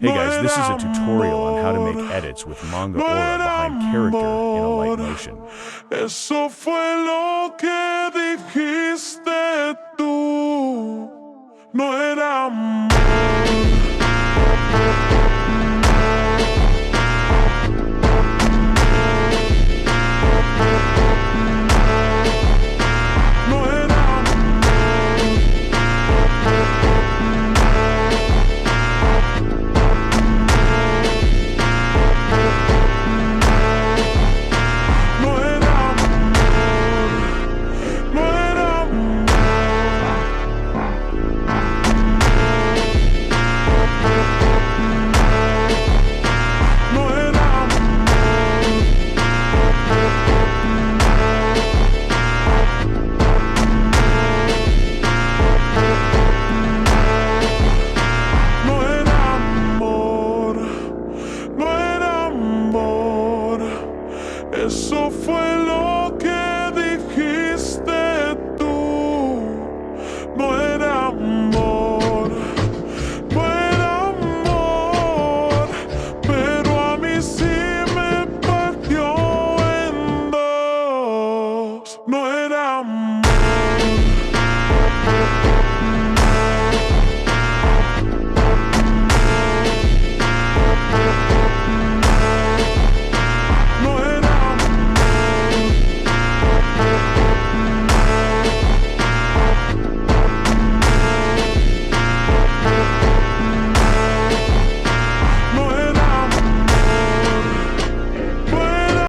Hey guys, this is a tutorial on how to make edits with Manga aura behind character in Alight Motion. Eso fue lo que dijiste tú. No era amor.